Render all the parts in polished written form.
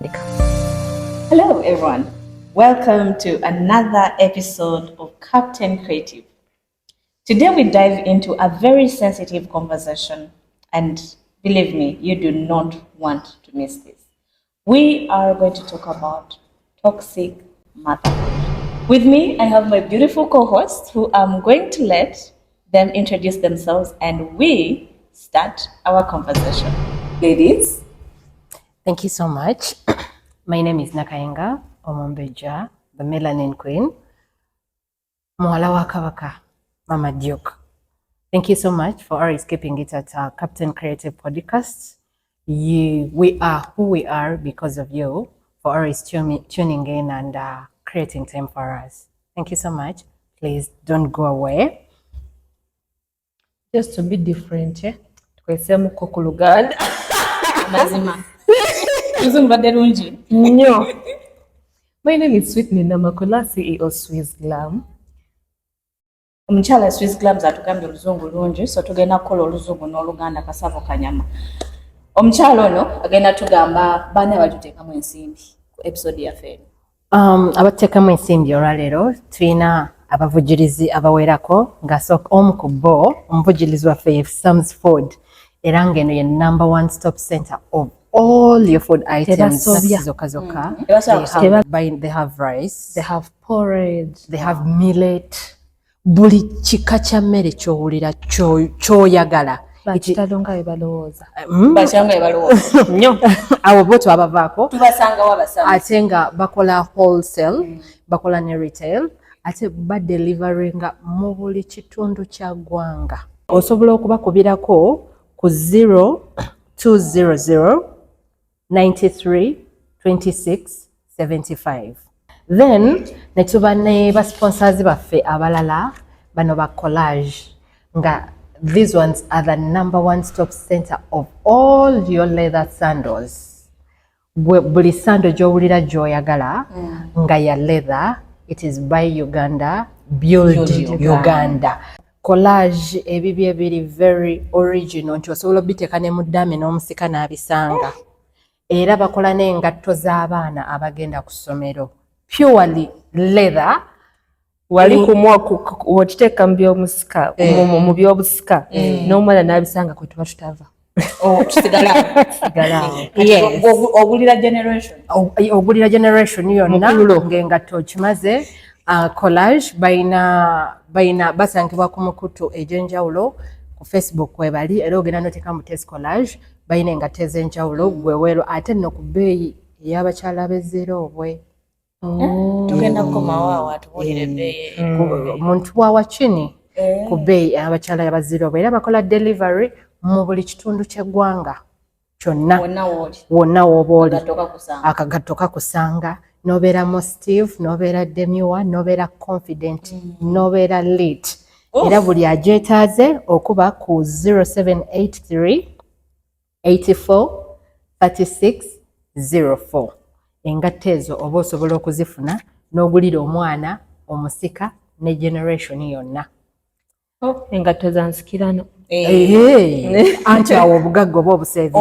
Hello everyone, welcome to another episode of Captain Creative. Today we dive into a very sensitive conversation and believe me, you do not want to miss this. We are going to talk about toxic motherhood. With me, I have my beautiful co-hosts who I'm going to let them introduce themselves and we start our conversation. Ladies. Thank you so much. My name is Nakayenga, Omumbejja, the Melanin Queen. Muwala wa Kabaka, Mama Duke. Thank you so much for always keeping it at our Captain Creative Podcast. We are who we are because of you, for always tuning in and creating time for us. Thank you so much. Please don't go away. Just to be different, twese mukoko Luganda. Mazima. No. My name is Switney Namakula, CEO Swiss Glam. Omukyala Swiss Glams atugambye oluzungu lungi, so tugenda kukola oluzungu n'oluganda kasavo kanyama. Omukyala ono agenda tugamba baana batuteekamu ensimbi ku episode yaffe eno. Abateekamu ensimbi olwaleero tulina abavujirizi abawerako nga omu ku bo omuvujirizi waffe ye Sam's Food era ng'eno ye number one stop center of all your food items. They have rice, they have porridge, they have millet, buli kika kya mmere ky'owulira ky'oyagala. Bakitalo nga balowooza. Bakyanga balowooza. Nnyo. Abo bo twabavaako. Tubasangawo abasanga. Ate nga bakola wholesale, bakola ne retail, ate badelivaringa mu buli kitundu kya ggwanga. Osobola okubakubirako ku 0200 93 26 75. Then ne tuba ne ba sponsors baffe abalala bano ba collage nga these ones are the number one stop center of all your leather sandals. Buli sando gy'owulira gy'oyagala nga ya leather, it is by Uganda, build Uganda. Collage ebibye biri very original nti osobola obiteeka ne mu ddame n'omusika n'abisanga. Era bakola n'engatto z'abaana abagenda ku ssomero. Purely leather. Wali wokiteeka mu by'omusika, mu by'obusika n'omwana n'abisanga kwe tuba tutava. Tusigala. Yes. Ogulira generation yonna ng'engatto kimaze. Collage bayina basangibwa ku mukutu egy'enjawulo ku Facebook webali era ogenda n'oteeka mu test collage bayina engatto ez'enjawulo gweweero ate nno ku bbeeyi ey'abakyala b'ezero obwe. Tugenda kukomawo awo atubuulire ebbeeyi. Muntu wa wakini ku bbeeyi ey'abakyala y'abazero obwe era bakola delivery mu buli kitundu ky'eggwanga kyonna wonna w'oba oli akagatto kakusanga. Nobeera Mostive, nobeera Demure, nobeera Confident, nobeera Lit. Era buli agyetaaze okuba ku 0783 84 36 04. Engatto ezo oba osobola okuzifuna n'ogulira omwana, omusika ne generation yonna. Engatto za nsikirano. Anti awo obugagga oba obusigala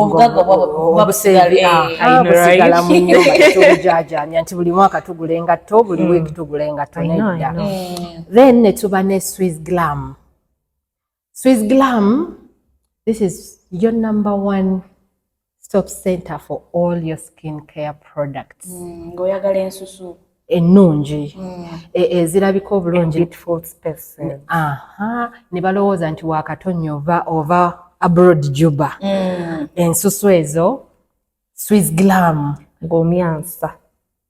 mu nnyumba tetubujaajamya nti buli mwaka tugula engatto, buli wiiki tugula engatto nedda. Then ne tuba ne Swiss Glam. Swiss Glam, this is your number one stop center for all your skincare products. Ng'oyagala ensusu. Ennungi ezirabika obulungi. Beautiful spaces. Ne balowooza nti waakatonnya ova abroad Juba. Ensusu ezo Swiss Glam ng'omyansa.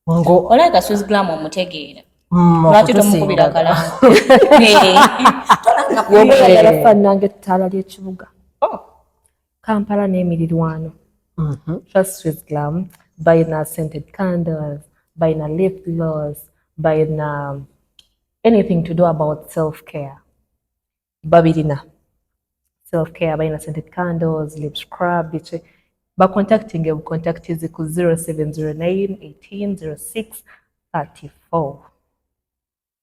Olaga Swiss Glam omutegeera. Lwaki tomukubira kalango? Wobayagala fannanga ettaala ly'ekibuga. Kampala n'emirirwano. Just Swiss Glam, buying scented candles, buying lip gloss, buying anything to do about self-care. Babirina. Self-care, buying scented candles, lip scrub, by contacting you, contact is 0709 18 06 34.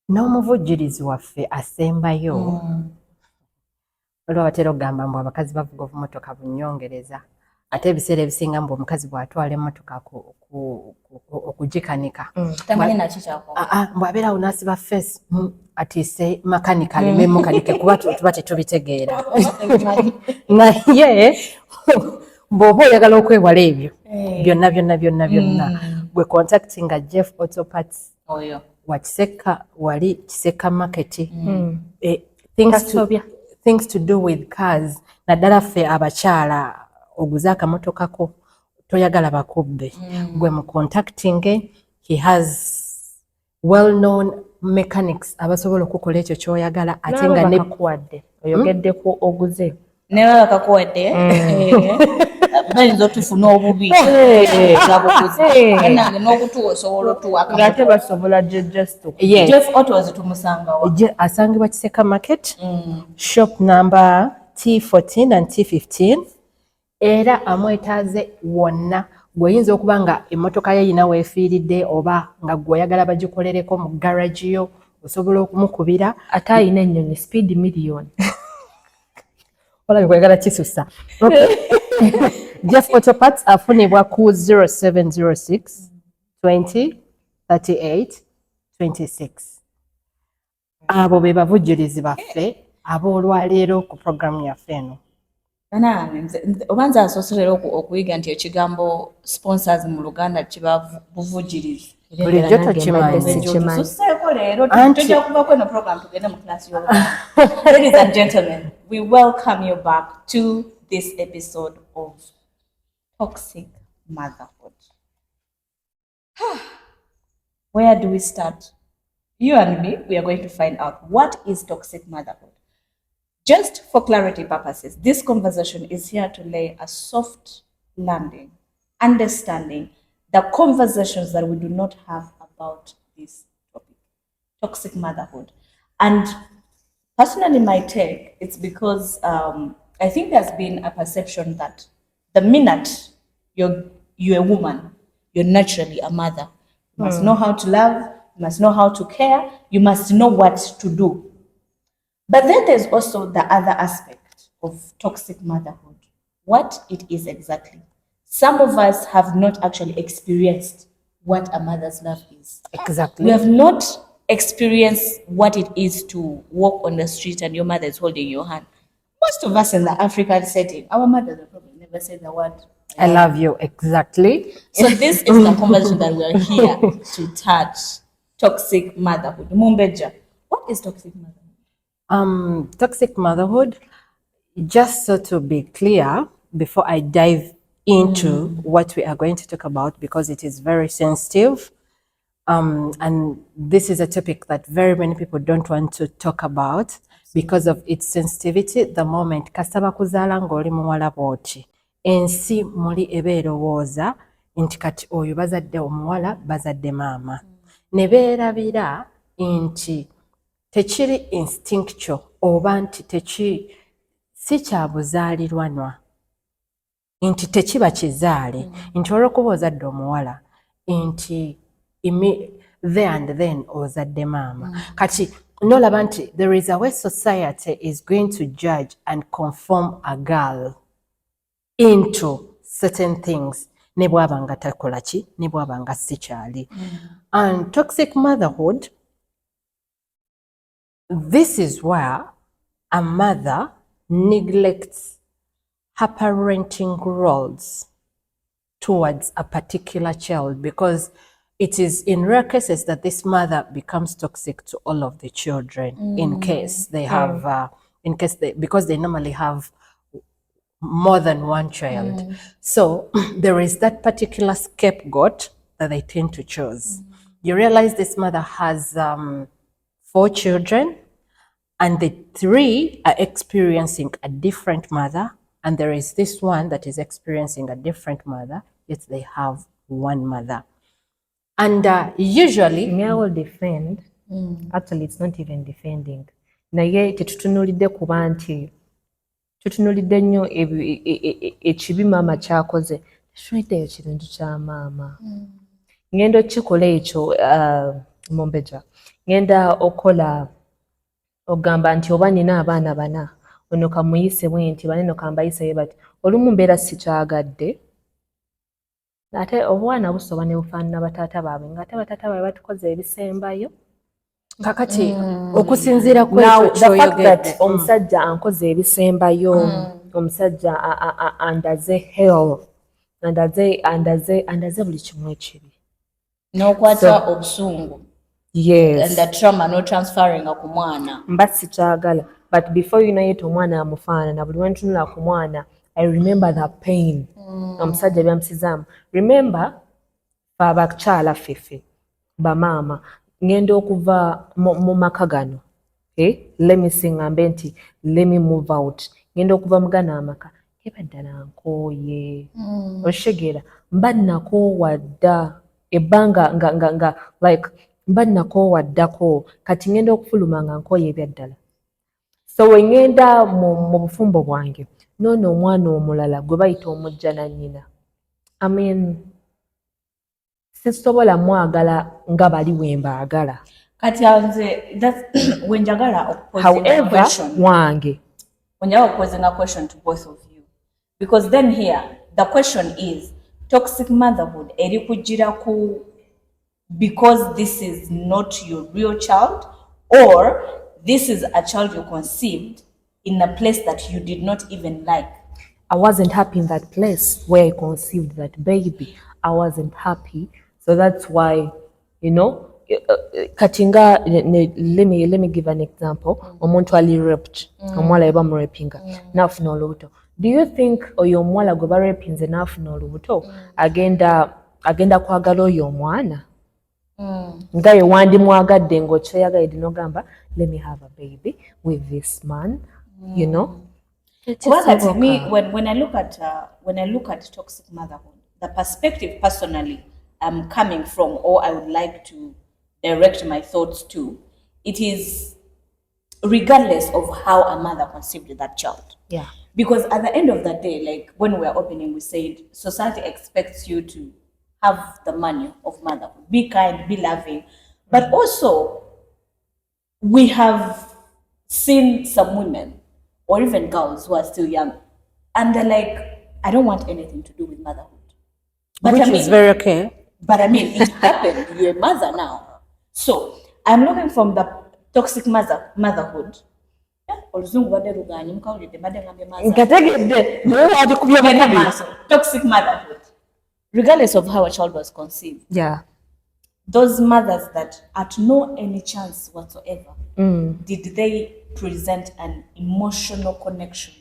N'omuvujjirizi waffe asembayo olwa batera okugamba mbu abakazi bavuga obumotoka bunnyongereza ate ebiseera ebisinga mbu omukazi bw'atwala emmotoka okugikanika tamanyi naki kyako mbu abeera awo n'asiba face atiise makanika aleme mukanike kuba tuba tetubitegeera naye bw'oba oyagala okwewala ebyo byonna gwe contactinga Jeff Auto Parts wa Kiseka wali Kiseka market things to do with cars naddala ffe abakyala oguze akamotokako toyagala bakubbe gwe mu contacting he has well known mechanics abasobola okukola ekyo kyoyagala ate nga ne bakakuwadde oyogeddeko oguze ne baba bakakuwadde bayinza otufuna obubi nange n'okutuwa osobola otuwa ng'ate basobola just Jeff Auto zitumusangawo asangibwa Kiseka market shop number T14 and T15 era amwetaaze wonna gw'oyinza okuba nga emmotoka ye yina weefiiridde oba nga gw'oyagala bagikolereko mu garage yo osobola okumukubira ate ayina ennyonyi speed million olabye kwagala kisusa Jeff Auto Parts afunibwa ku 0706 20 38 26 abo be bavujjirizi baffe ab'olwaleero ku programu yaffe eno oba nze asoserera okuyiga nti ekigambo sponsors mu Luganda kiba buvujjirizi bulijjo tokimanyi tususeeko leero tujja kuva kweno program tugende mu class y'Oluganda. Ladies and gentlemen, we welcome you back to this episode of Toxic Motherhood. Where do we start? You and me, we are going to find out what is toxic motherhood. Just for clarity purposes, this conversation is here to lay a soft landing, understanding the conversations that we do not have about this topic, toxic motherhood. And personally, my take, it's because I think there's been a perception that the minute you're a woman, you're naturally a mother. You must know how to love, you must know how to care, you must know what to do. But then there's also the other aspect of toxic motherhood, what it is exactly. Some of us have not actually experienced what a mother's love is. Exactly. We have not experienced what it is to walk on the street and your mother is holding your hand. Most of us in the African setting, our mothers have probably never said the word I love you. Exactly. So this is the conversation that we're here to touch. Toxic motherhood. Omumbejja, what is toxic motherhood? Toxic motherhood, just so to be clear, before I dive into what we are going to talk about, because it is very sensitive, and this is a topic that very many people don't want to talk about because of its sensitivity. The moment kasaba kuzaala ng'oli muwala bw'oti, ensi muli eba erowooza nti kati oyo bazadde omuwala bazadde maama, ne beerabira nti tekiri instinctual oba nti si kya buzaalirwanwa, nti tekiba kizaale, nti olw'okuba ozadde omuwala nti there and then ozadde maama. Kati nolaba nti there is a way society is going to judge and conform a girl into certain things, ne bw'aba nga takola ki, ne bw'aba nga si kyali. And toxic motherhood, this is where a mother neglects her parenting roles towards a particular child, because it is in rare cases that this mother becomes toxic to all of the children in case they have, because they normally have more than one child. So there is that particular scapegoat that they tend to choose. You realize this mother has 4 children, and the 3 are experiencing a different mother, and there is this one that is experiencing a different mother, yet they have one mother. And usually I will defend. Actually, it's not even defending. Naye tetutunulidde kuba nti tutunulidde nnyo ekibi maama kyakoze, tetunuliddeyo kirungi kya maama. Ngenda okikola ekyo Omumbejja, ngenda okola ogamba nti oba nina abaana 4 ono kamuyise bwe nti baneno kambayise bati olumu mbeera sikyagadde ate obwana busoba ne bufaanana bataata baabwe ng'ate bataata baabwe batukoze ebisembayo kakati okusinziira ku now ekyo the fact that kyoyogedde omusajja ankoze ebisembayo omusajja andaze hell andaze buli kimu ekibi n'okwata obusungu and yes the trauma no transferring ku mwana. mba sikyagala but before you know it omwana amufaanana buli wentunula ku mwana I remember the pain omusajja byamusizaamu remember fe abakyala ffeffe bamaama ngenda okuva mu maka gano let me sing ngambe nti let me move out ngenda okuva mu gano amaka eba ddala nkooye okitegeera mba nakoowa dda ebbanga nga like mba nakoowa ddako kati ngenda okufuluma nga nkooye ebya ddala so we ngenda mu bufumbo bwange noono omwana omulala gwe bayita omujja na nnyina I mean sisobola mwagala nga bali we mbaagala Kati wenjagala however wange posing a question to both of you, because then here the question is toxic motherhood eri kujira ku because this is not your real child, or this is a child you conceived in a place that you did not even like. I wasn't happy in that place where I conceived that baby. I wasn't happy. So that's why, you know, katinga, let me give an example. Omuntu ali raped. Omwala eba murapinga. Nafuna olubuto. Do you think oyo omwala gwe barapinze nafuna olubuto agenda kwagala oyo omwana? Nga ye wandimwagadde ng'okyeyagaidde n'ogamba let me have a baby with this man, you know? Well, me, when I look at toxic motherhood, the perspective personally I'm coming from, or I would like to direct my thoughts to, it is regardless of how a mother conceived that child. Yeah. Because at the end of the day, like when we were opening, we said society expects you to have the manual of motherhood, be kind, be loving, but also we have seen some women or even girls who are still young, and they're like, I don't want anything to do with motherhood. But which is very okay. But I mean, it happened. You're a mother now. So I'm looking from the toxic motherhood. Toxic motherhood. Regardless of how a child was conceived. Yeah. Those mothers that at no any chance whatsoever did they present an emotional connection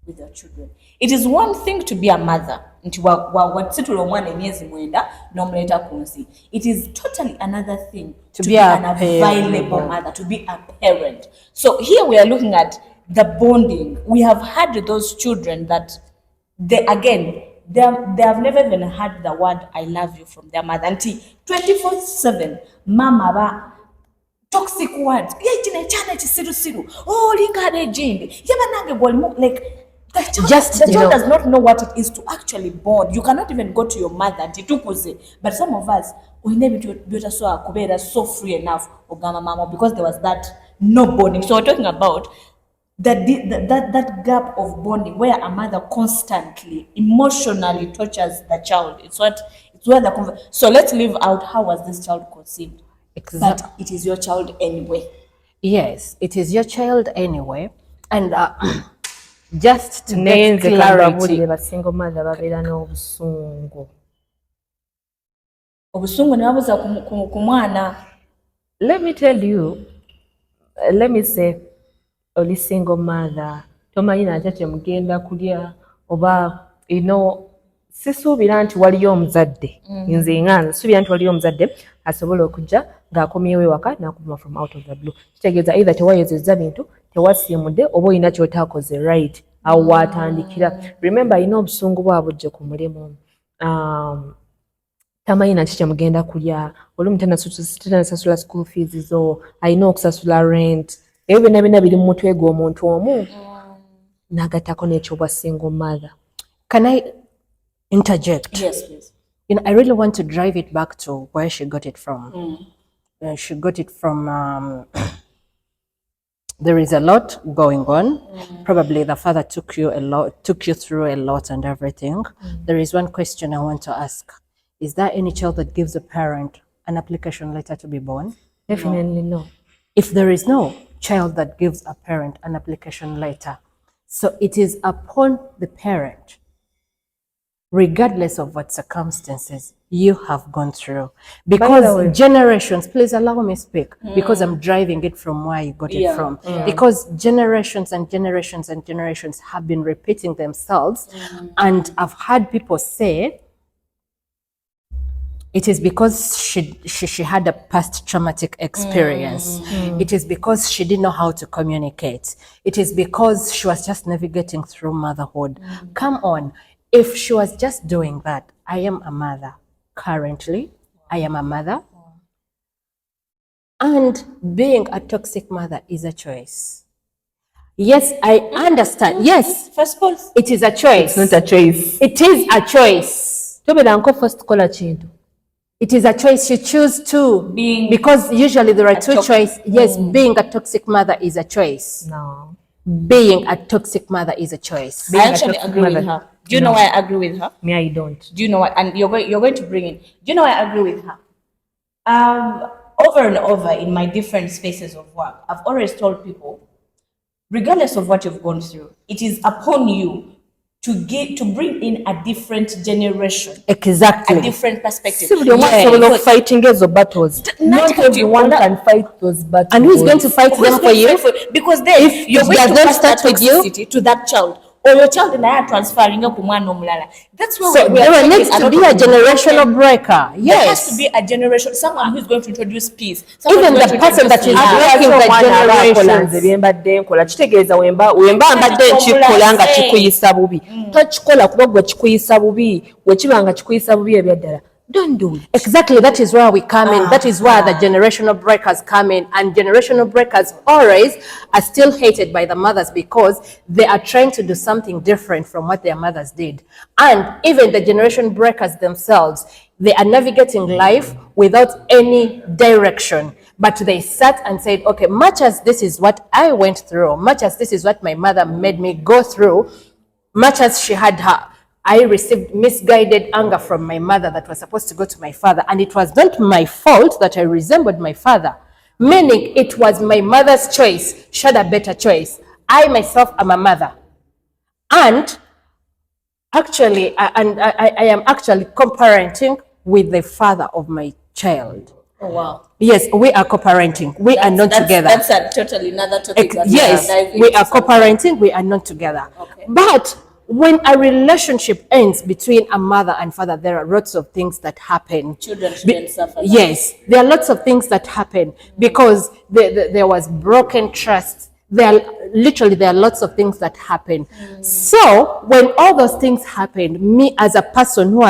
with their children. It is one thing to be a mother. It is totally another thing to be an available mother, to be a parent. So here we are looking at the bonding. We have had those children that they have never even heard the word I love you from their mother until 24/7 mama ba toxic words. Like the child does not know what it is to actually bond. You cannot even go to your mother but some of us we never so free enough because there was that no bonding. So we're talking about that gap of bonding where a mother constantly emotionally tortures the child. It's where so let's leave out how was this child conceived. Exactly. But it is your child anyway. Yes, it is your child anyway. And just to get clarity, single mother babeera n'obusungu. Obusungu ne babuza ku mwana. Let me tell you, let me say, oli single mother, tomanyi nate temugenda kulya oba sisuubira nti waliyo omuzadde nze ngana sisuubira nti waliyo omuzadde asobola okujja ng'akomyewo ewaka n'akuma from out of the blue. Kitegeeza either tewayozezza bintu, tewasiimudde oba olina ky'otaakoze right awo waatandikira. Remember alina obusungu bwabujje ku mulimu. Tamanyi naki kyemugenda kulya, olumu tanasasula school fees zo, alina okusasula rent. Ebyo byonna byonna biri mu mutwe gw'omuntu omu n'agattako n'ekyobwa single mother. Can I interject? Yes, please. I really want to drive it back to where she got it from. She got it from there is a lot going on. Probably the father took you through a lot and everything. There is one question I want to ask. Is there any child that gives a parent an application letter to be born? Definitely no. If there is no child that gives a parent an application letter, so it is upon the parent, regardless of what circumstances you have gone through. Because generations, please allow me speak, because I'm driving it from where you got it from. Because generations and generations and generations have been repeating themselves. And I've had people say, it is because she had a past traumatic experience. It is because she didn't know how to communicate. It is because she was just navigating through motherhood. Come on. If she was just doing that, I am a mother. Currently, I am a mother. And being a toxic mother is a choice. Yes, I understand. Yes, First of all, it is a choice. It's not a choice. It is a choice. First kola chintu. It is a choice. She choose to Being because usually there are two choices. Yes, being a toxic mother is a choice. No. Being a toxic mother is a choice. I actually agree with her. Do you know why I agree with her? Me, I don't. Do you know what? And you're going to bring in. Do you know why I agree with her? Over and over in my different spaces of work, I've always told people, regardless of what you've gone through, it is upon you to bring in a different generation, Exactly. a different perspective. Yes. Fighting those battles. Not everyone can fight those battles. And who's going to fight them for you? Because then you're going to pass that with you toxicity to that child. Or your child and I are transferring up one omulala. That's where so there needs to be a generational breaker. Yes. There has to be a generation, someone who's going to introduce peace. Even the person that is breaking the generations. Kitegeeza wemba mbadde nkikola nga kikuyisa bubi. Tokikola kuba gwe kikuyisa bubi, bwe kiba nga kikuyisa bubi ebyaddala. Don't do it. Exactly, that is where we come in. That is where the generational breakers come in. And generational breakers always are still hated by the mothers because they are trying to do something different from what their mothers did. And even the generation breakers themselves, they are navigating life without any direction. But they sat and said, okay, much as this is what I went through, much as this is what my mother made me go through, much as she had I received misguided anger from my mother that was supposed to go to my father. And it was not my fault that I resembled my father. Meaning it was my mother's choice. She had a better choice. I myself am a mother. And actually, I am actually co-parenting with the father of my child. Oh, wow. Yes, we are co-parenting. We are not together. That's a totally another topic. Yes, we are co-parenting. We are not together. Okay. But when a relationship ends between a mother and father, there are lots of things that happen. Children shouldn't suffer. Yes, there are lots of things that happen because there was broken trust. There are lots of things that happen. So when all those things happen, me as a person who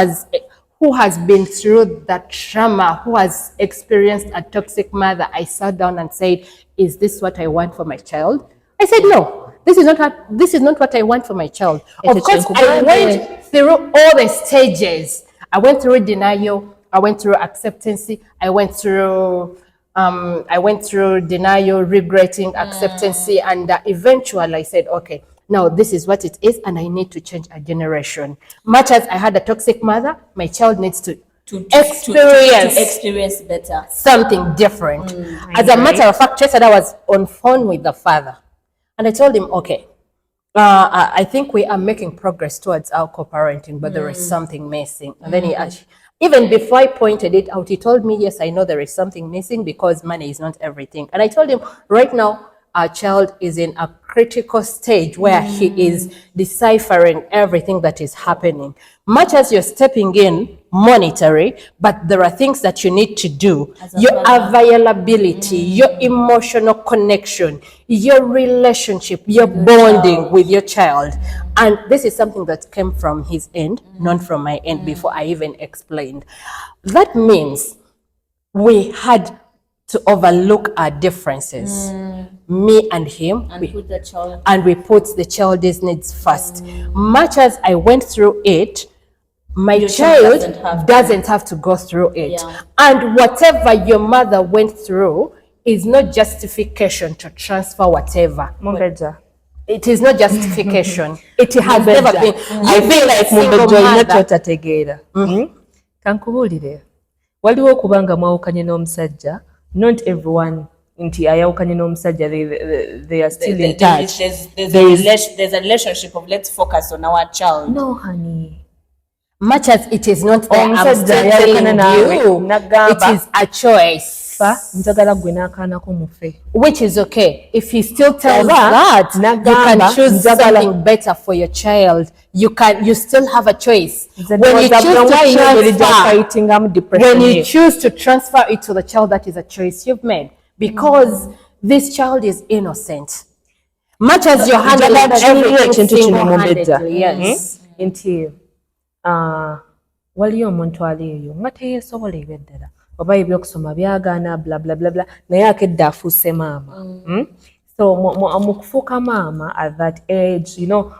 has been through that trauma, who has experienced a toxic mother, I sat down and said, is this what I want for my child? I said, no. This is not what I want for my child. Of course, I went through all the stages. I went through denial. I went through acceptance. I went through denial, regretting, acceptance, and eventually I said, okay, now this is what it is, and I need to change a generation. Much as I had a toxic mother, my child needs to experience better, something different. As a matter of fact, yesterday I was on phone with the father. And I told him, okay, I think we are making progress towards our co-parenting, but there is something missing. And then he asked, even before I pointed it out, he told me, yes, I know there is something missing because money is not everything. And I told him, right now, our child is in a critical stage where he is deciphering everything that is happening. Much as you're stepping in monetary, but there are things that you need to do. Your availability, your emotional connection, your relationship, your bonding with your child. And this is something that came from his end, not from my end, before I even explained. That means we had to overlook our differences, me and him, and put the child, and we put the child's needs first. Much as I went through it, my child doesn't have to go through it. And whatever your mother went through, is not justification to transfer whatever. Omumbejja. It is not justification. It has never been. I feel like Omumbejja olina kyotategeera. Kankubuulire. Waliwo okuba nga mwawukanye n'omusajja, not everyone nti ayawukanye n'omusajja they are still in touch. There's a relationship of let's focus on our child. No, honey. Much as it is not there, I'm Omusajja still yayawukana telling naawe you, n'agamba it is a choice. njagala gwe n'akaanako mufe. Which is okay. If he still tells Oba, that, you n'agamba, can choose njagala- something better for your child. You still have a choice. When When you choose to transfer it to the child, that is a choice you've made. Because this child is innocent. Much as you're handling everything single-handedly, yes. Nti waliyo omuntu ali eyo nga teyeesobola eby'eddala oba ebyokusoma byagaana bla bla bla bla naye akedde afuuse maama. So mu kufuuka maama at that age, you know,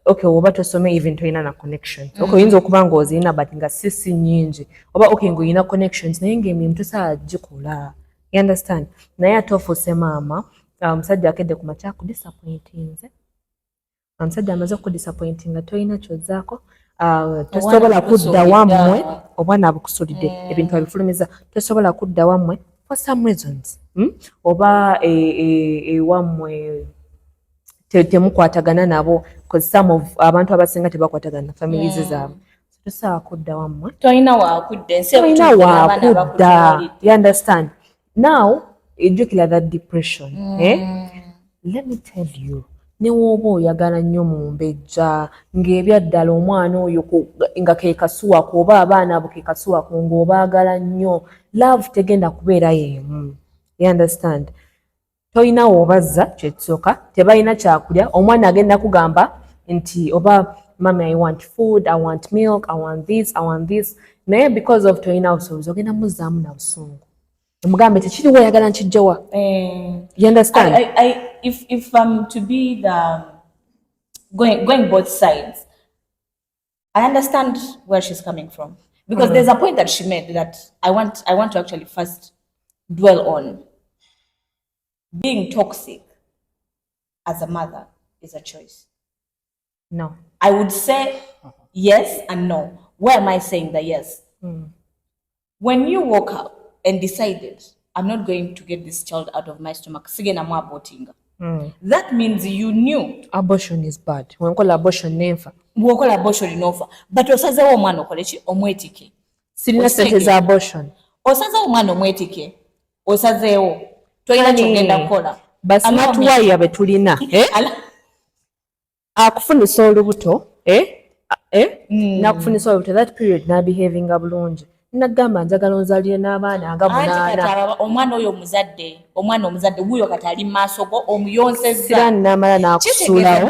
okay, oba tosome even toyina na connections. Okay, oyinza okuba nga ozirina but nga si nnyingi. Oba okay ng'oyina connections naye ng'emirimu tosaagikola. You understand? Naye ate ofuuse maama, omusajja akedde ku makya akudisappointinze. Omusajja amaze okudisappointinga toyina kyozzaako. Tosobola kudda wammwe oba naabukusulidde ebintu abifulumiza tosobola kudda wammwe for some reasons. Oba ewammwe temukwatagana nabo because some of abantu abasinga tebakwatagana na families zaabwe. Tosobola kudda wammwe. Toyina wakudda ensi Toyina wakudda. You understand? Now, ejjukira that depression. Let me tell you. Ne woba oyagala nnyo Omumbejja ng'ebyaddala omwana oyo nga ke kasuwako oba abaana abo ke kasuwako ng'obaagala nnyo, love tegenda kubeera y'emu. You understand? Toyina w'obazza kyekisooka, tebalina kyakulya, omwana agenda kugamba nti oba mami I want food, I want milk, I want this. Naye because of toyina busobozi ogenda muzzaamu na busungu. Omugambe tekiri weeyagala nkijjawa. You understand? If to be the going both sides, I understand where she's coming from because there's a point that she made that I want to actually first dwell on. Being toxic as a mother is a choice. No. I would say yes and no. Why am I saying the yes? When you woke up and decided, I'm not going to get this child out of my stomach, that means you knew Abortion is bad. When call abortion never. Wokola abortion inofa. But osazewo omwana okoleki omwetike. Sirina sente za abortion. Osazewo omwana omwetike. Osazewo. Toyina kyogenda kukola. Basinatuwaaya be tulina. Akufunisa olubuto. Nakufunisa olubuto. That period na behaving bulungi. Nagamba njagala onzalire n'abaana nga 8. Omwana oyo omuzadde wuyo kati ali maaso go omuyonsezza. Sira namala n'akusuulawo.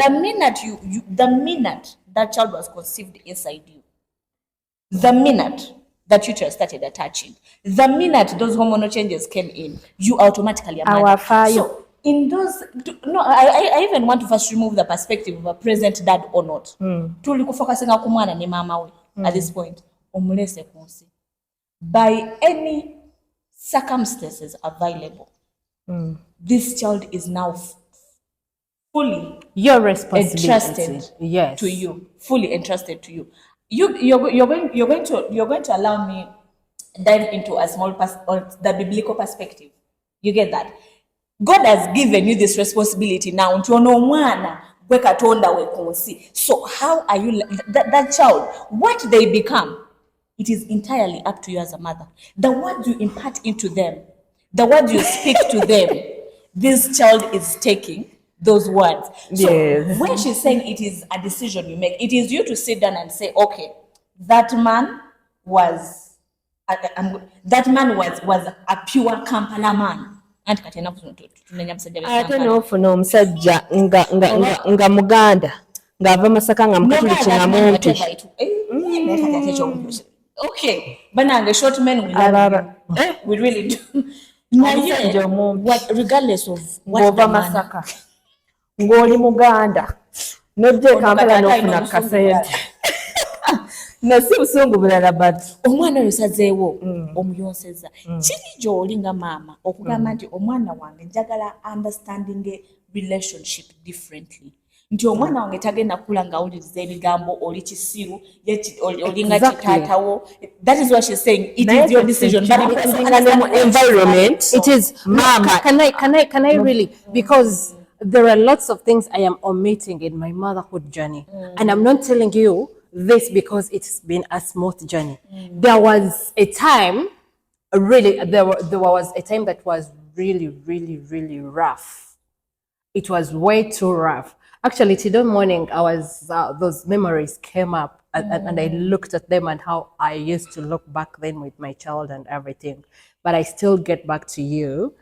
The minute that child was conceived inside you, the minute that uterus started attaching, the minute those hormonal changes came in, you automatically are mad. So in those, no, I even want to first remove the perspective of a present dad or not. Tuli kufokasinga ku mwana ne mama we at this point. Omulese kunsi. By any circumstances available, this child is now fully your responsibility. Entrusted to you, fully entrusted to you. You're going to allow me dive into a small or the biblical perspective. You get that? God has given you this responsibility now. So how are you that child? What they become? It is entirely up to you as a mother. The words you impart into them, the words you speak to them, this child is taking those words. So when she's saying it is a decision you make, it is you to sit down and say, okay, that man was a pure Kampala man. Ate n'ofuna omusajja nga Muganda ng'ava Masaka nga Mukatuliki nga mumpi. Okay, banange short men we love you. We really do. Regardless of what the Masaka ng'oli Muganda n'ojja Kampala n'ofuna kasente. nasi busungu bulala but omwana oyo sazeewo omuyonseza kiri gy'oli nga maama okugamba nti omwana wange njagala understanding a relationship differently nti omwana wange tagenda kula nga awuliriza ebigambo oli kisiru olinga kitaatawo. That is what she's saying. It is your decision, but environment It is mama. Can I really, because there are lots of things I am omitting in my motherhood journey, and I'm not telling you this because it's been a smooth journey. There was a time, there was a time that was really rough. It was way too rough. Actually, today morning, I was those memories came up, and I looked at them and how I used to look back then with my child and everything. But I still get back to you.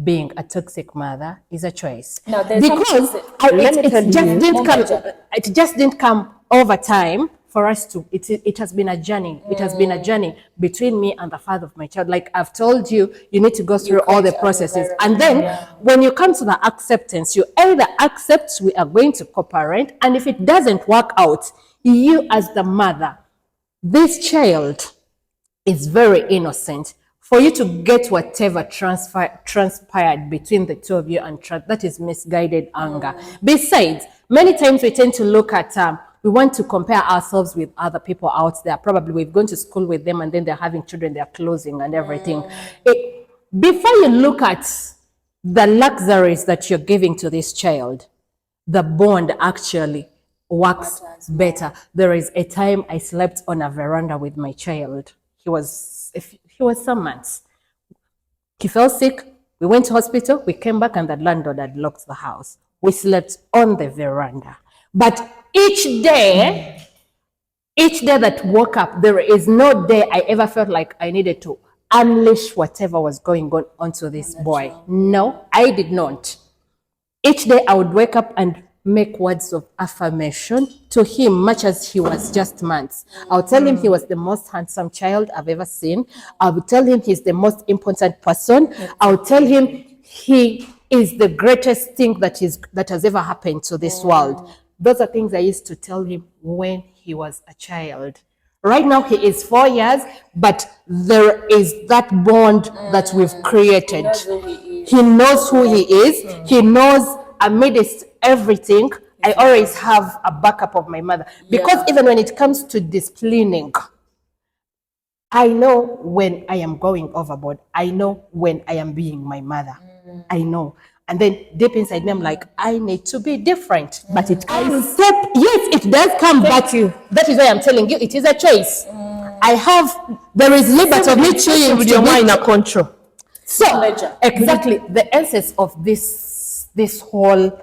Being a toxic mother is a choice. Now, there's because it just didn't come over time for us to. It has been a journey. It has been a journey between me and the father of my child. Like I've told you, you need to go through all the processes, and then when you come to the acceptance, you either accept we are going to cooperate, and if it doesn't work out, you as the mother, this child is very innocent. For you to get whatever transpired between the two of you, and that is misguided anger. Besides, many times we tend to look at, we want to compare ourselves with other people out there. Probably we've gone to school with them and then they're having children, they're closing and everything. Before you look at the luxuries that you're giving to this child, the bond actually works better. There is a time I slept on a veranda with my child. He was some months. He fell sick. We went to hospital. We came back and the landlord had locked the house. We slept on the veranda. But each day that woke up, there is no day I ever felt like I needed to unleash whatever was going on onto this boy. No, I did not. Each day I would wake up and make words of affirmation to him, much as he was just months. I'll tell him he was the most handsome child I've ever seen. I will tell him he's the most important person. I'll tell him he is the greatest thing that has ever happened to this world. Those are things I used to tell him when he was a child. Right now he is 4 years, but there is that bond that we've created. He knows who he is. He knows amidst everything, I always have a backup of my mother. Because even when it comes to disciplining, I know when I am going overboard. I know when I am being my mother. I know. And then deep inside me, I'm like, I need to be different. But it comes. Yes, it does come back to you. That is why I'm telling you, it is a choice. There is liberty of me choosing to be in a control. So, exactly, the essence of this whole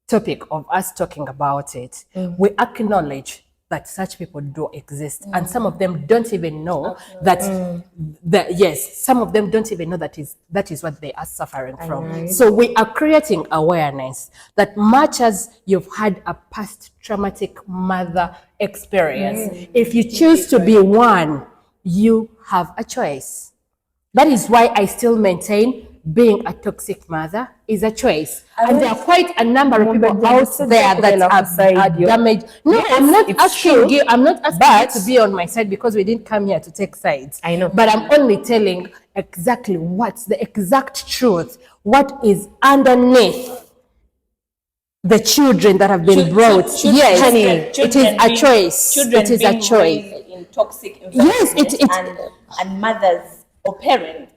topic of us talking about it, we acknowledge that such people do exist, and some of them don't even know some of them don't even know that is what they are suffering from. So we are creating awareness that much as you've had a past traumatic mother experience, if you choose to be one, you have a choice. That is why I still maintain being a toxic mother is a choice. And there are quite a number of people out there that are damaged. No, yes, I'm not asking you. I'm not asking you to be on my side because we didn't come here to take sides. I know. But I'm only telling exactly what's the exact truth. What is underneath the children that have been brought. Yes, honey, it is a choice. It is a choice. In toxic environments, yes, and mothers or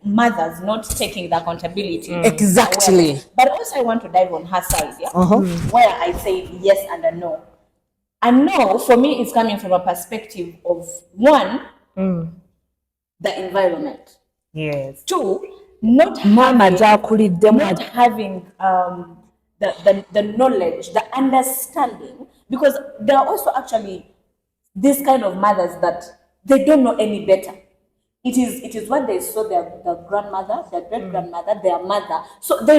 mothers not taking the accountability. Exactly. But also I want to dive on her side, where I say yes and a no. A no, for me, is coming from a perspective of one, the environment. Yes. Two, not having the knowledge, the understanding, because there are also actually this kind of mothers that they don't know any better. It is what they saw their grandmother, their great grandmother, their mother. So they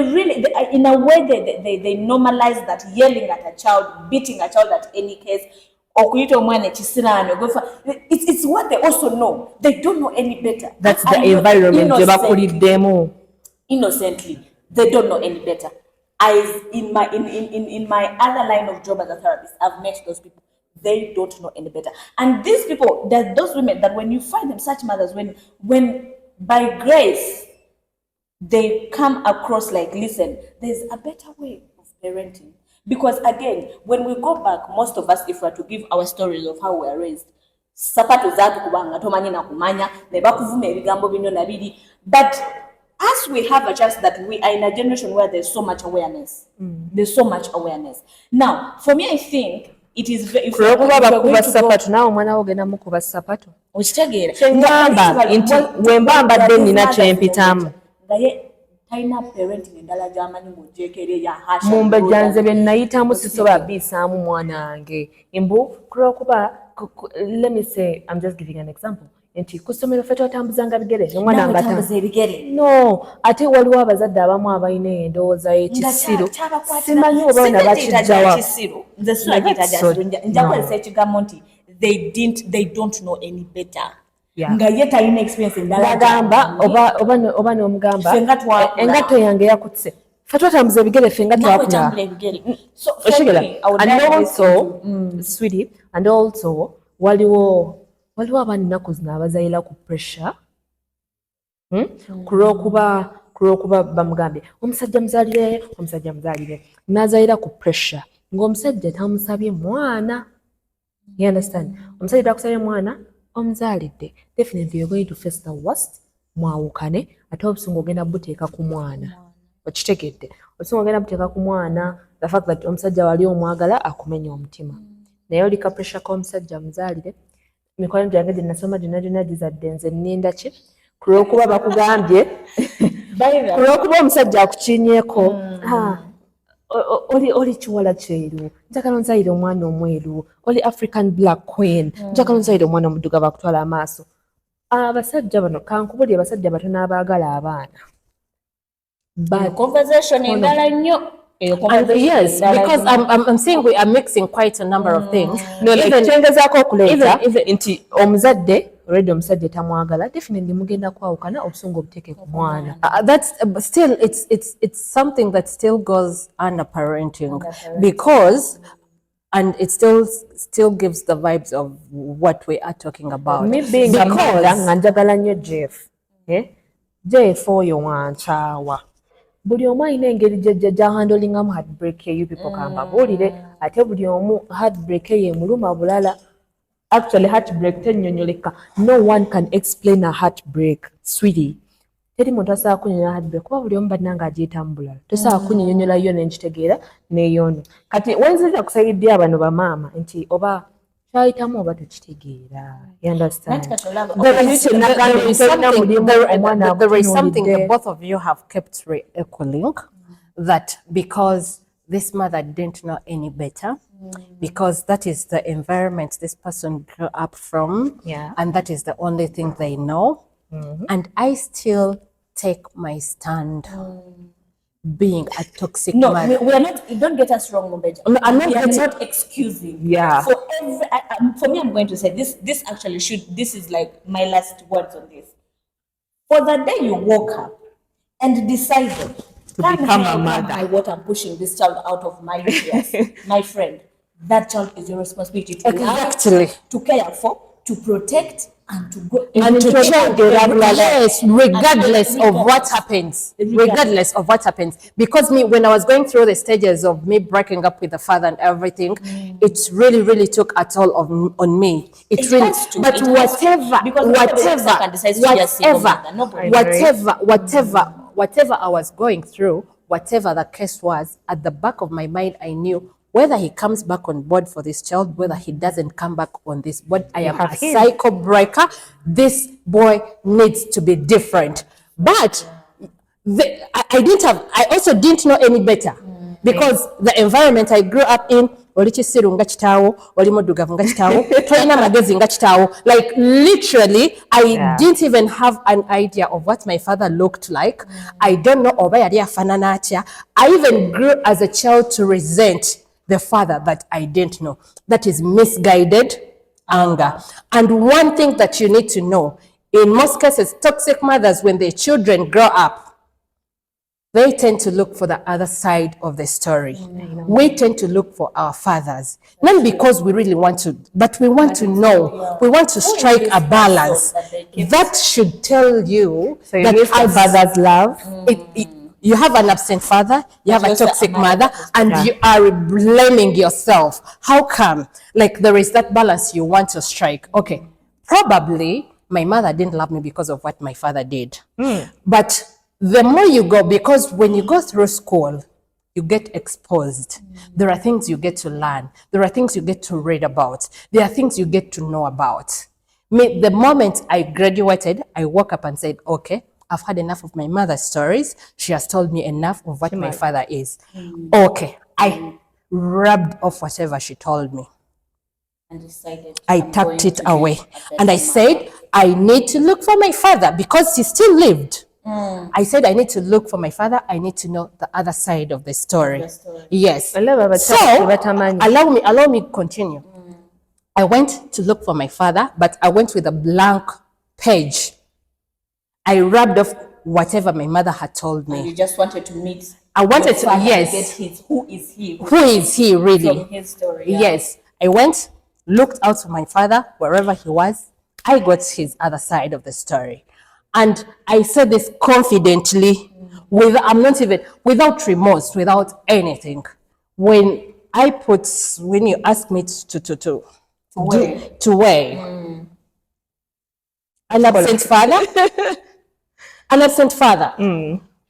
in a way they normalize that yelling at a child, beating a child at any case. It's what they also know. They don't know any better. That's the environment. Innocently, they don't know any better. In my other line of job as a therapist, I've met those people. they don't know any better. And these people, those women that when you find them, such mothers, when by grace they come across like, listen, there's a better way of parenting. Because again, when we go back, most of us, if we are to give our stories of how we are raised, sapato zatu kubanga tomanyi na kumanya ne bakuvuma ebigambo bino na biri, but as we have a chance that we are in a generation where there's so much awareness. There's so much awareness. Now, for me, I think it is very... kuba bakuba sapato nawe omwana wo genda mukuba sapato okitegeera ngamba nti wemba mbadde nina kyempitamu talina parenting endala gy'amanyi ng'ogyekere ya Omumbejja nze bye nayitamu sisobola bisaamu mwana wange mbu kulwokuba let me say I'm just giving an example nti ku ssomero ffe twatambuzanga bigere omwana no ate waliwo abazadde abamu abalina endowooza y'ekisiru simanyi oba bana bakijjawa nze njakozesa ekigambo nti they don't know any better. Nga ye talina experience endala agamba oba n'omugamba engatto yange yakutse ffe twatambuza ebigere ffe nga twakula and also sweetie and also waliwo abaana ennaku zino abazayira ku pressure kulwokuba bamugambye omusajja muzaalire n'azayira ku pressure ng'omusajja tamusabye mwana. You understand? Omusajja takusabye mwana omuzaalidde, definitely you're going to face the worst. Mwawukane ate obusungu ogenda buteeka ku mwana. Okitegedde obusungu ogenda buteeka ku mwana, the fact that omusajja wali omwagala akumenya omutima naye olika pressure k'omusajja muzaalire. Mikwano gyange gye nasoma gyonna gizadde nze nninda ki kulwokuba bakugambye kulwokuba omusajja akukiinyeeko oli kiwala kyeru njagala onzayire omwana omweru, oli African black queen njagala onzayire omwana omuddugavu akutwala amaaso. Abasajja bano kankubuli abasajja batono abaagala abaana conversation endala nnyo. Yes, because I'm saying we are mixing quite a number of things. No, like kyengezaako okuleeta nti omuzadde already omusajja tamwagala, definitely mugenda kwawukana obusungu obuteeke ku mwana. That's still it's something that still goes under parenting because and it still gives the vibes of what we are talking about. Me being a mother nga njagala nnyo Jeff oyo wankyawa. Buli omu alina engeri gy'ahandolingamu heartbreak you people kamba buulire ate buli omu heartbreak ye muluma bulala. Actually heartbreak tennyonnyoleka. No one can explain a heartbreak, sweetie. Teri muntu asobola kunnyonnyola heartbreak kuba buli omu badde agiyitamu bulala. Tosobola kunnyonnyola yo n'ekitegeera n'eyoono. Kati wenzira kusayidde bano bamaama nti oba kyayitamu oba tekitegeera. You understand? There is something that both of you have kept re-echoing, that because this mother didn't know any better, because that is the environment this person grew up from, and that is the only thing they know. And I still take my stand being a toxic mother. We are not, don't get us wrong, Omumbejja. We are not excusing. For me, I'm going to say this actually this is like my last words on this. For the day you woke up and decided to become a mother, what I'm pushing this child out of my ears, my friend, that child is your responsibility to love, to care for, to protect, and to go and to change. Yes, regardless of what happens. Regardless of what happens. Because when I was going through the stages of me breaking up with the father and everything, it really, really took a toll on me. It really. But whatever I was going through, whatever the case was, at the back of my mind, I knew whether he comes back on board for this child, whether he doesn't come back on this board, I am a cycle breaker. This boy needs to be different. But I also didn't know any better because the environment I grew up in, like literally, I didn't even have an idea of what my father looked like. I don't know. I even grew as a child to resent the father that I didn't know. That is misguided anger. And one thing that you need to know, in most cases, toxic mothers, when their children grow up, they tend to look for the other side of the story. We tend to look for our fathers, not because we really want to, but we want to know, we want to strike a balance. That should tell you So you that miss your father's love. you have an absent father, you have a toxic mother, and you are blaming yourself. How come? Like, there is that balance you want to strike. Okay, probably my mother didn't love me because of what my father did. But the more you go, because when you go through school, you get exposed. There are things you get to learn. There are things you get to read about. There are things you get to know about. Me, the moment I graduated, I woke up and said, okay, I've had enough of my mother's stories. She has told me enough of what my father is. Okay, I rubbed off whatever she told me. And decided I tucked it away. And I said, I need to look for my father because he still lived. I said, I need to look for my father. I need to know the other side of the story. Yes. So, allow me to continue. I went to look for my father, but I went with a blank page. I rubbed off whatever my mother had told me. And you just wanted to meet. I wanted to, yes. Get his, who is he? Who is he really? From his story. Yes. I went, looked out for my father, wherever he was. I got his other side of the story. And I said this confidently, without remorse, without anything. When you asked me to weigh an absent father,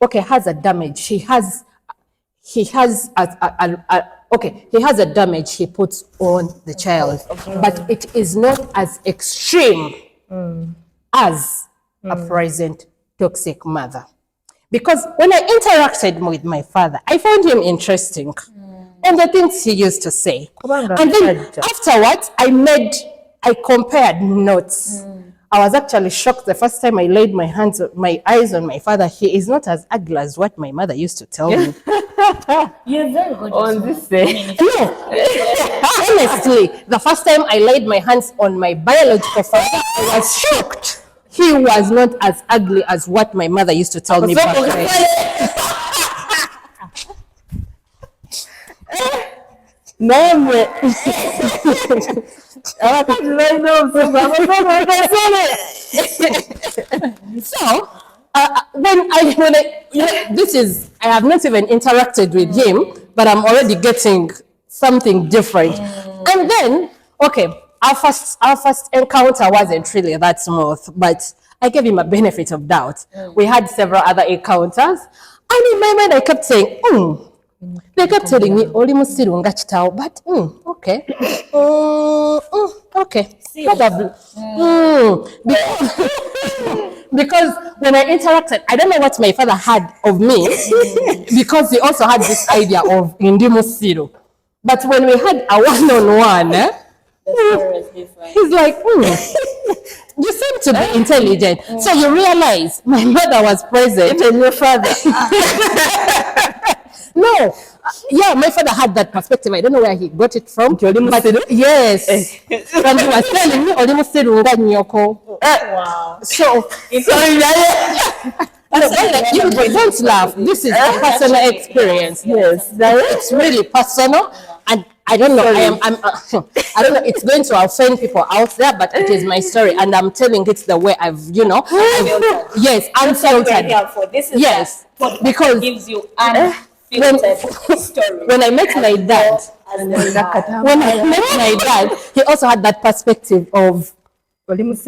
okay, has a damage. He has a damage he puts on the child, but it is not as extreme as a present toxic mother. Because when I interacted with my father, I found him interesting. And the things he used to say. And then afterwards, I compared notes. I was actually shocked the first time I laid my eyes on my father. He is not as ugly as what my mother used to tell me. You're very good on this day. No, honestly, the first time I laid my hands on my biological father, I was shocked. He was not as ugly as what my mother used to tell me back then. So, I have not even interacted with him, but I'm already getting something different. And then, okay, our first encounter wasn't really that smooth, but I gave him a benefit of doubt. We had several other encounters, and in my mind I kept saying, they kept telling me, Oli musiru nga chitao, but okay. Okay. Probably. Because when I interacted, I don't know what my father had of me, because he also had this idea of indi musiru. But when we had a one-on-one, he's like, you seem to be intelligent. So you realize my mother was present and your father. No. Yeah, my father had that perspective. I don't know where he got it from. But yes. And he was telling me, wow. So, don't laugh. This is a personal experience. Yes. It's really personal. And I don't know. I don't know. It's going to offend people out there, but it is my story, and I'm telling it the way I've, yes, unfiltered. This is because gives you story. When I met my dad, he also had that perspective of that is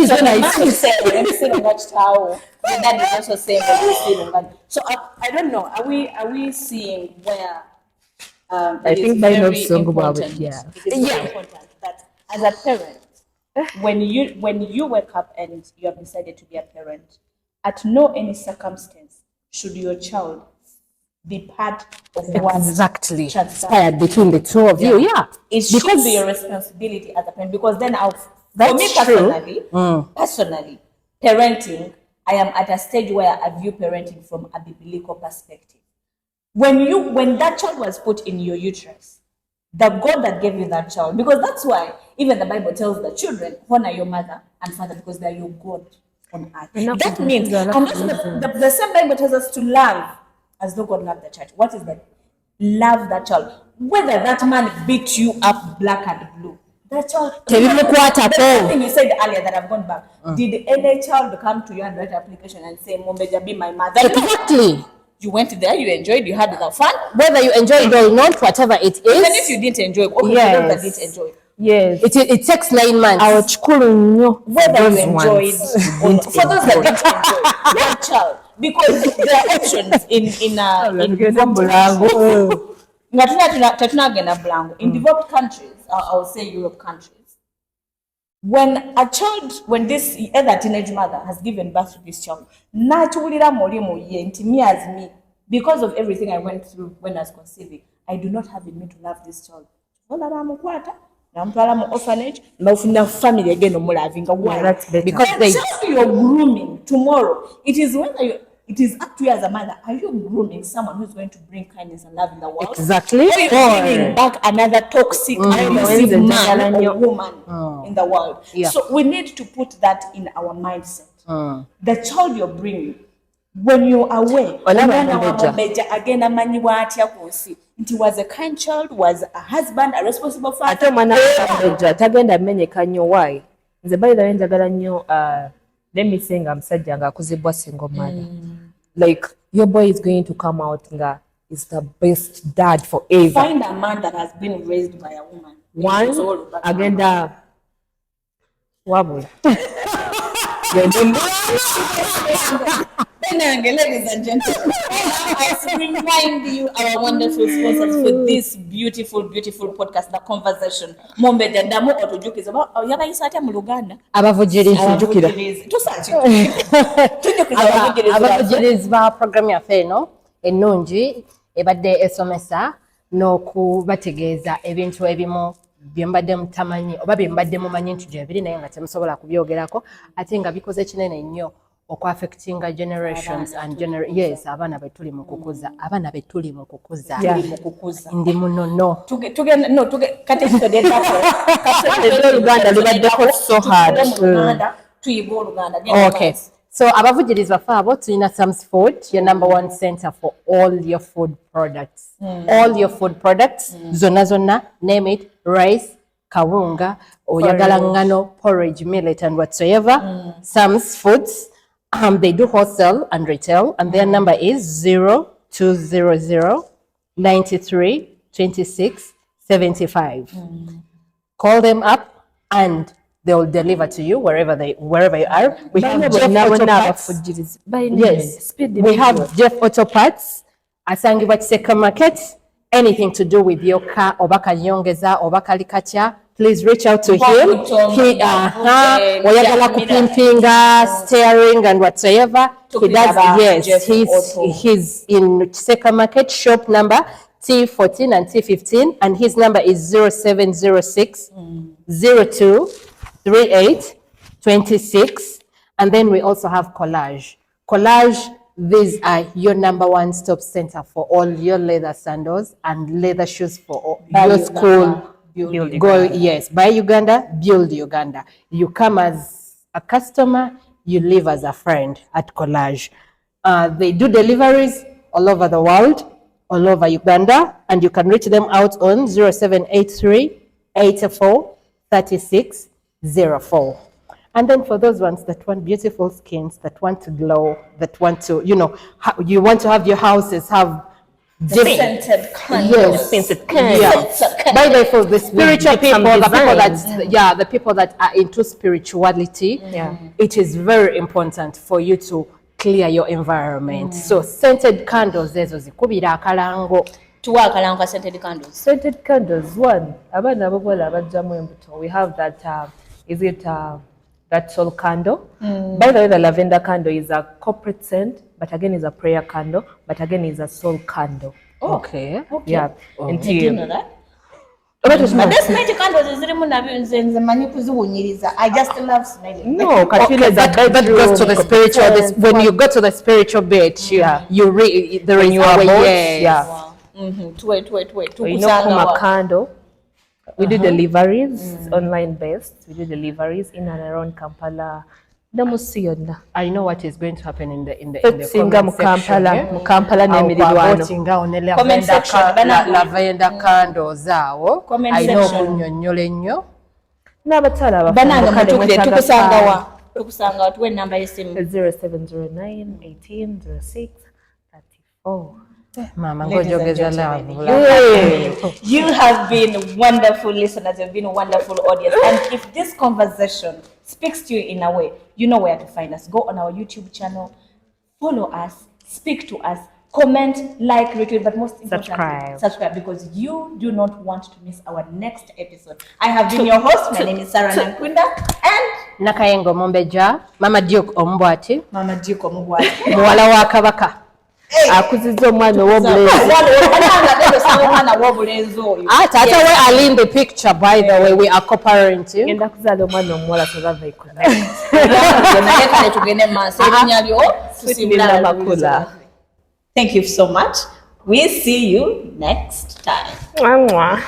when I say that is also saying. So I don't know. Are we seeing where I think by not so important. Yeah. It is very important that as a parent, when you wake up and you have decided to be a parent, at no any circumstance should your child be part of what exactly transpired between the two of you. Yeah, it should be your responsibility as a parent, because then for me personally, parenting, I am at a stage where I view parenting from a biblical perspective. When that child was put in your uterus, the God that gave you that child, because that's why even the Bible tells the children, honor your mother and father, because they're your God. on earth. Enough That of means, this, and also the same Bible tells us to love as though God loved the church. What is that? Love that child. Whether that man beat you up black and blue, that child. The same thing you said earlier that I've gone back. Did any child come to you and write an application and say, Omumbejja, be my mother? Exactly. You went there, you enjoyed, you had the fun. Whether you enjoy it or not, whatever it is. Even if you didn't enjoy it, okay, Yes. for those that didn't enjoy it. Yes. It takes 9 months. Awo kikulu nnyo Whether those you enjoyed ones or not. For those that didn't enjoy that child, because there are options in developed countries, I would say Europe countries. When a child, when this either teenage mother has given birth to this child, natuwulira mulimu ye nti me as me, because of everything I went through when I was conceiving, I do not have in me to love this child. Namutwala mu orphanage, mbafuna family again omulavinga. Why? That's better. Because the child you're grooming tomorrow, it is up to you as a mother. Are you grooming someone who's going to bring kindness and love in the world? Exactly. Or are you bringing back another toxic, abusive man or woman in the world? Yeah. So we need to put that in our mindset. The child you're bringing, when you're away, Omumbejja again amanyibwa atya ku nsi nti was a kind child, was a husband, a responsible father. ate omwana Omumbejja tagenda menyeka nnyo why nze by the way njagala nnyo let me say nga musajja ng'akuzibwa single mother like your boy is going to come out nga is the best dad forever. Find a man that has been raised by a woman. One agenda wabula Ladies and gentlemen, I remind you our wonderful sponsors for this beautiful podcast, The Conversation. Omumbejja ndamu otujukiza yabayisa atya mu Luganda abavujirizi abavujirizi ba programu yaffe eno ennungi ebadde esomesa n'okubategeeza ebintu ebimu byembadde mutamanyi oba byembadde mumanyi nti gyebiri naye nga temusobola kubyogerako ate nga bikoze kinene nnyo okwaffectinga generations and yes abaana betuli mu kukuza ndi munono kati Oluganda lubaddeko so hard. Okay. So abavujirizi baffe abo tulina Sam's Food, your number one center for all your food products. All your food products, zonna, name it, rice, kawunga, oyagala ngano, porridge, millet and whatsoever. Sam's Foods, they do wholesale and retail and their number is 0200 93 26 75. Call them up and they'll deliver to you wherever you are. We have Jeff Auto Parts. Yes, we have Jeff Auto Parts. Asangibwa Kiseka Market. Anything to do with your car, oba kanyongeza, oba kali katya, please reach out to him. He oyagala kupimpinga, steering and whatsoever. He does. Yes, he's in Kiseka Market, shop number T14 and T15, and his number is 0706 02 38 26. And then we also have Collage. These are your number one stop center for all your leather sandals and leather shoes for your school. Buy Uganda, build Uganda. You come as a customer, you live as a friend at Collage. They do deliveries all over the world, all over Uganda, and you can reach them out on 0783 84 36 04. And then for those ones that want beautiful skins, that want to glow, that want to, you want to have your houses have scented candles. By the way, for the spiritual people, the people that are into spirituality, it is very important for you to clear your environment. So scented candles, ezo zikubira akalango. Tuwa akalango ka scented candles. Scented candles, one. Abaana ababola abajjamu embuto. We have that, that soul candle. By the way, the lavender candle is a corporate scent, but again is a prayer candle, but again is a soul candle. Okay. Yeah. I didn't know that. But there's many candles I just love smelling. No, that goes to the spiritual. When you go to the spiritual bit, you read there is a way. Yeah. You know, candle. We do deliveries, online based. We do deliveries in and around Kampala, namusi yonna I know what is going to happen in the singa mu Kampala n'emirirwano Comment section, lavender candles awo Comment alina section. okunnyonnyola ennyo n'abakyala bananga mutukire tukusanga wa tuwe namba y'essimu 0709 18 06 34. maama Ladies and ng'ojogeza gentlemen, laavu you have been wonderful listeners, you've been a wonderful audience, and if this conversation speaks to you in a way, you know where to find us. Go on our YouTube channel, follow us, speak to us, comment, like, retweet, but most importantly, subscribe, because you do not want to miss our next episode. I have been your host. My name is Sarah Nankunda and Nakayenga Omumbejja, Mama Duke Ombwati, Mama Duke Omumbejja, muwala wa Kabaka. Akuzizza omwana ow'obulenzi oyo. Tata we are in the picture, by the way, we are co-parenting. ngenda kuzaala omwana omuwala tebava ikona naye kale tugende mu maaso erinnya lyo Switney Makula. Thank you so much. We'll see you next time. Mwah, mwah.